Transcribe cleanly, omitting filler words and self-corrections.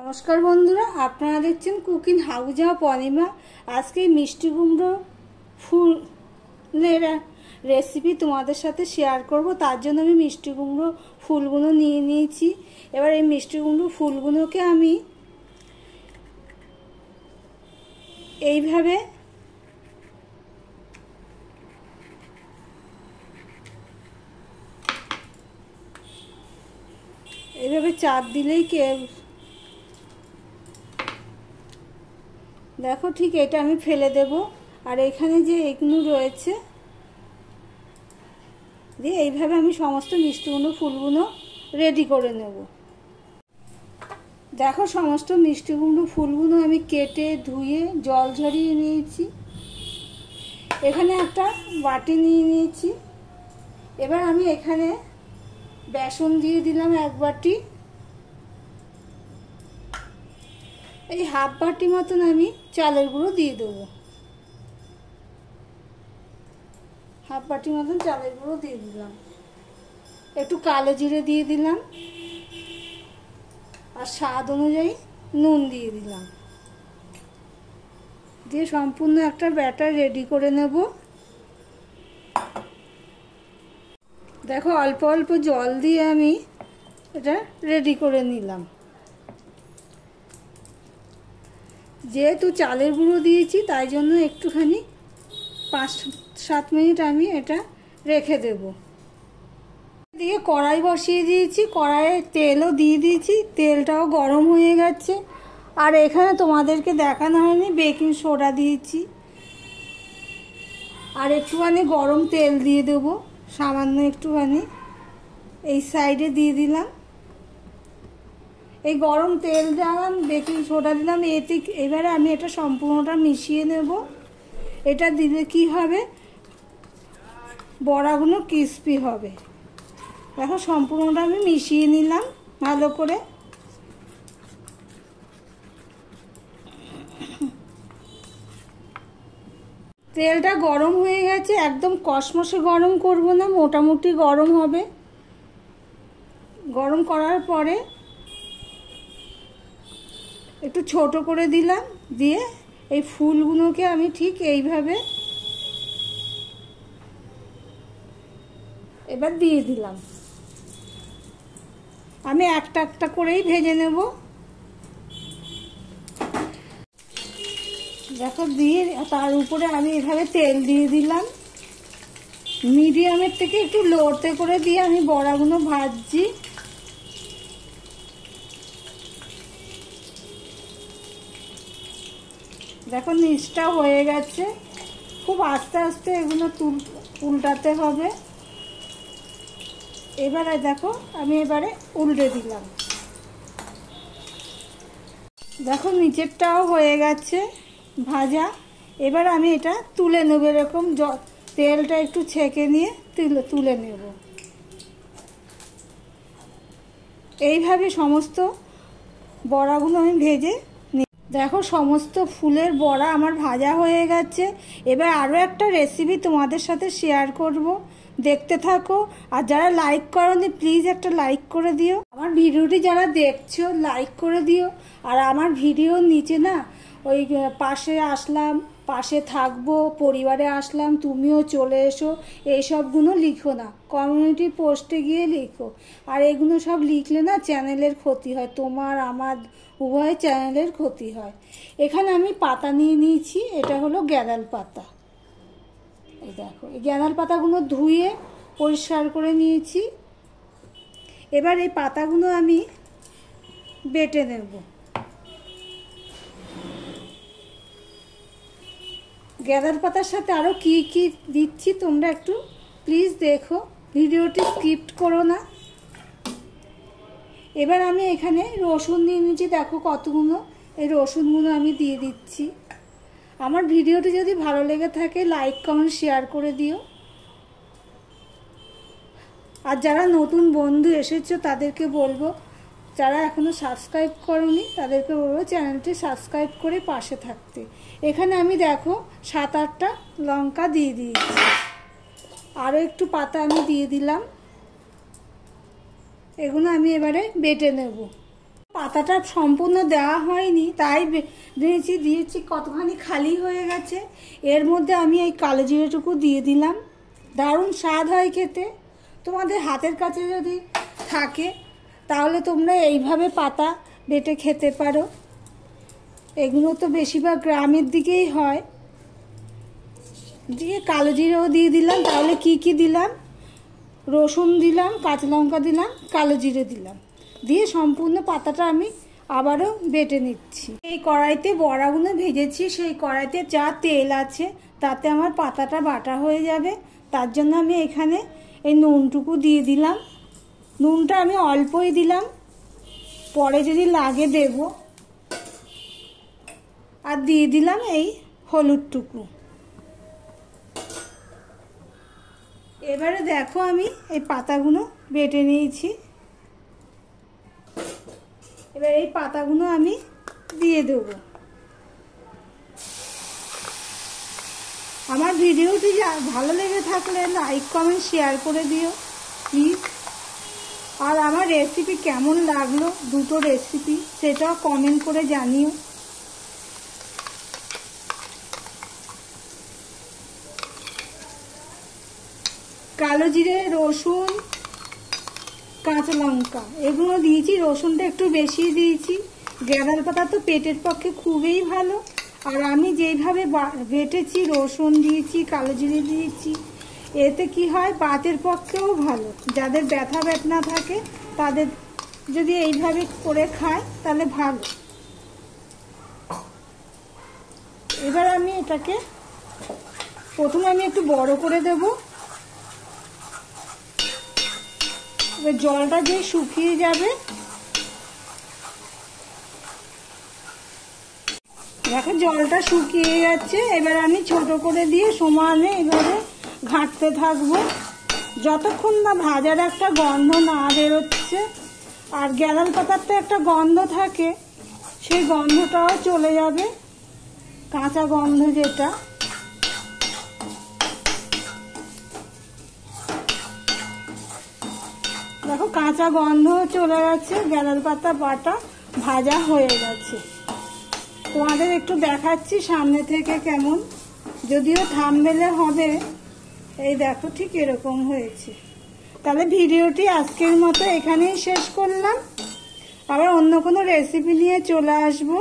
নমস্কার বন্ধুরা, আপনারা দেখছেন কুকিং হাউস অফ অনিমা। আজকে মিষ্টি কুমড়ো ফুলের রেসিপি তোমাদের সাথে শেয়ার করব। তার জন্য আমি মিষ্টি কুমড়ো ফুলগুলো নিয়ে নিয়েছি। এবার এই মিষ্টি কুমড়ো ফুলগুলোকে আমি এইভাবে চাপ দিলেই দেখো ঠিক এটা আমি ফেলে দেব। আর এখানে যে এগুলো রয়েছে দিয়ে এইভাবে আমি সমস্ত মিষ্টিগুলো ফুলগুলো রেডি করে নেব। দেখো সমস্ত মিষ্টি কুমড়ো ফুলগুলো আমি কেটে ধুয়ে জল ঝরিয়ে নিয়েছি। এখানে একটা বাটি নিয়ে নিয়েছি। এবার আমি এখানে বেসন দিয়ে দিলাম এক বাটি। এই হাফ বাটি মতন আমি চালের গুঁড়ো দিয়ে দেবো। হাফ বাটি মতন চালের গুঁড়ো দিয়ে দিলাম। একটু কালো জিরে দিয়ে দিলাম আর স্বাদ অনুযায়ী নুন দিয়ে দিলাম। দিয়ে সম্পূর্ণ একটা ব্যাটার রেডি করে নেব। দেখো অল্প অল্প জল দিয়ে আমি এটা রেডি করে নিলাম। যেহেতু চালের গুঁড়ো দিয়েছি তাই জন্য একটুখানি 5-7 মিনিট আমি এটা রেখে দেব। দিয়ে কড়াই বসিয়ে দিয়েছি, কড়াইয়ে তেলও দিয়ে দিয়েছি, তেলটাও গরম হয়ে গেছে। আর এখানে তোমাদেরকে দেখানো হয়নি, বেকিং সোডা দিয়েছি। আর একটুখানি গরম তেল দিয়ে দেবো, সামান্য একটুখানি এই সাইডে দিয়ে দিলাম। এই গরম তেল দিলাম, বেকিং সোডা দিলাম। এবারে আমি এটা সম্পূর্ণটা মিশিয়ে নেব। এটা দিলে কি হবে, বড়াগুলো ক্রিস্পি হবে। দেখো সম্পূর্ণটা আমি মিশিয়ে নিলাম ভালো করে। তেলটা গরম হয়ে গেছে, একদম কষমসে গরম করব না, মোটামুটি গরম হবে। গরম করার পরে একটু ছোট করে দিলাম। দিয়ে এই ফুলগুলোকে আমি ঠিক এইভাবে এবার দিয়ে দিলাম। আমি একটা একটা করেই ভেজে নেব। দেখো দিয়ে তার উপরে আমি এভাবে তেল দিয়ে দিলাম। মিডিয়ামের থেকে একটু লোতে করে দিয়ে আমি বড়াগুলো ভাজছি। দেখো নিচটা হয়ে গেছে। খুব আস্তে আস্তে এগুলো উল্টাতে হবে। এবারে দেখো আমি এবারে উল্টে দিলাম। দেখো নিচেরটাও হয়ে গেছে ভাজা। এবার আমি এটা তুলে নেব। এরকম তেলটা একটু ছেঁকে নিয়ে তুলে নেব। এইভাবে সমস্ত বড়াগুলো আমি ভেজে দেখো সমস্ত ফুলের বড়া আমার ভাজা হয়ে গেছে। এবার আরও একটা রেসিপি তোমাদের সাথে শেয়ার করব, দেখতে থাকো। আর যারা লাইক করোনি প্লিজ একটা লাইক করে দিও। আমার ভিডিওটি যারা দেখছো লাইক করে দিও। আর আমার ভিডিওর নিচে না ওই পাশে আসলাম, পাশে থাকবো, পরিবারে আসলাম, তুমিও চলে এসো, এইসবগুলো লিখো না, কমিউনিটি পোস্টে গিয়ে লিখো। আর এগুলো সব লিখলে না চ্যানেলের ক্ষতি হয়, তোমার আমার উভয় চ্যানেলের ক্ষতি হয়। এখানে আমি পাতা নিয়ে নিয়েছি, এটা হলো গ্যাঁদাল পাতা। এই দেখো এই গ্যাঁদাল পাতাগুলো ধুয়ে পরিষ্কার করে নিয়েছি। এবার এই পাতাগুলো আমি বেটে নেব। গ্যাঁদাল পাতার সাথে আরও কি কি দিচ্ছি তোমরা একটু প্লিজ দেখো, ভিডিওটি স্কিপ করো না। এবার আমি এখানে রসুন নিয়ে নিয়েছি, দেখো কতগুলো। এই রসুনগুলো আমি দিয়ে দিচ্ছি। আমার ভিডিওটি যদি ভালো লেগে থাকে লাইক কমেন্ট শেয়ার করে দিও। আর যারা নতুন বন্ধু এসেছো তাদেরকে বলবো, যারা এখনও সাবস্ক্রাইব করোনি তাদেরকে বলবো চ্যানেলটি সাবস্ক্রাইব করে পাশে থাকতে। এখানে আমি দেখো 7-8টা লঙ্কা দিয়ে দিয়েছি। আরও একটু পাতা আমি দিয়ে দিলাম। এগুলো আমি এবারে বেটে নেব। পাতাটা সম্পূর্ণ দেওয়া হয়নি, তাই দিয়েছি কতখানি খালি হয়ে গেছে। এর মধ্যে আমি এই কালো জিরেটুকু দিয়ে দিলাম। দারুণ স্বাদ হয় খেতে। তোমাদের হাতের কাছে যদি থাকে তাহলে তোমরা এইভাবে পাতা বেটে খেতে পারো। এগুলো তো বেশিরভাগ গ্রামের দিকেই হয়। দিয়ে কালো জিরেও দিয়ে দিলাম। তাহলে কি দিলাম? রসুন দিলাম, কাঁচা লঙ্কা দিলাম, কালো জিরে দিলাম, দিয়ে সম্পূর্ণ পাতাটা আমি আবারও বেটে নিচ্ছি। এই কড়াইতে বড়াগুলো ভেজেছি, সেই কড়াইতে যা তেল আছে তাতে আমার পাতাটা বাটা হয়ে যাবে। তার জন্য আমি এখানে এই নুনটুকু দিয়ে দিলাম। নুনটা আমি অল্পই দিলাম, পরে যদি লাগে দেব। আর দিয়ে দিলাম এই হলুদটুকু। এবারে দেখো আমি এই পাতাগুলো বেটে নিয়েছি। এবার এই পাতাগুলো আমি দিয়ে দেবো। আমার ভিডিওটি ভালো লেগে থাকলে লাইক কমেন্ট শেয়ার করে দিও প্লিজ। আর আমার রেসিপি কেমন লাগলো, দুটো রেসিপি, সেটাও কমেন্ট করে জানিও। কালো জিরে, রসুন, কাঁচা লঙ্কা এগুলো দিয়েছি। রসুনটা একটু বেশি দিয়েছি। গ্যাঁদাল পাতা তো পেটের পক্ষে খুবই ভালো। আর আমি যেইভাবে বেটেছি, রসুন দিয়েছি, কালো জিরে দিয়েছি, এতে কি হয়, বাতের পক্ষেও ভালো। যাদের ব্যথা বেদনা থাকে তাদের যদি এইভাবে করে খায় তাহলে ভালো। এবার আমি এটাকে প্রথমে আমি একটু বড় করে দেব। এবার জলটা যে শুকিয়ে যাবে, দেখো জলটা শুকিয়ে যাচ্ছে। এবার আমি ছোট করে দিয়ে সমানে এবারে ঘাঁটতে থাকবো যতক্ষণ না ভাজার একটা গন্ধ না বেরোচ্ছে। আর গ্যাঁদাল পাতার তো একটা গন্ধ থাকে, সেই গন্ধটাও চলে যাবে, কাঁচা গন্ধ যেটা। দেখো কাঁচা গন্ধ চলে গেছে, গ্যাঁদাল পাতা বাটা ভাজা হয়ে গেছে। তোমাদের একটু দেখাচ্ছি সামনে থেকে কেমন, যদিও থাম্বনেলে হবে। এই দেখো ঠিক এরকম হয়েছে। তাহলে ভিডিওটি আজকের মতো এখানেই শেষ করলাম। আবার অন্য কোনো রেসিপি নিয়ে চলে আসবো।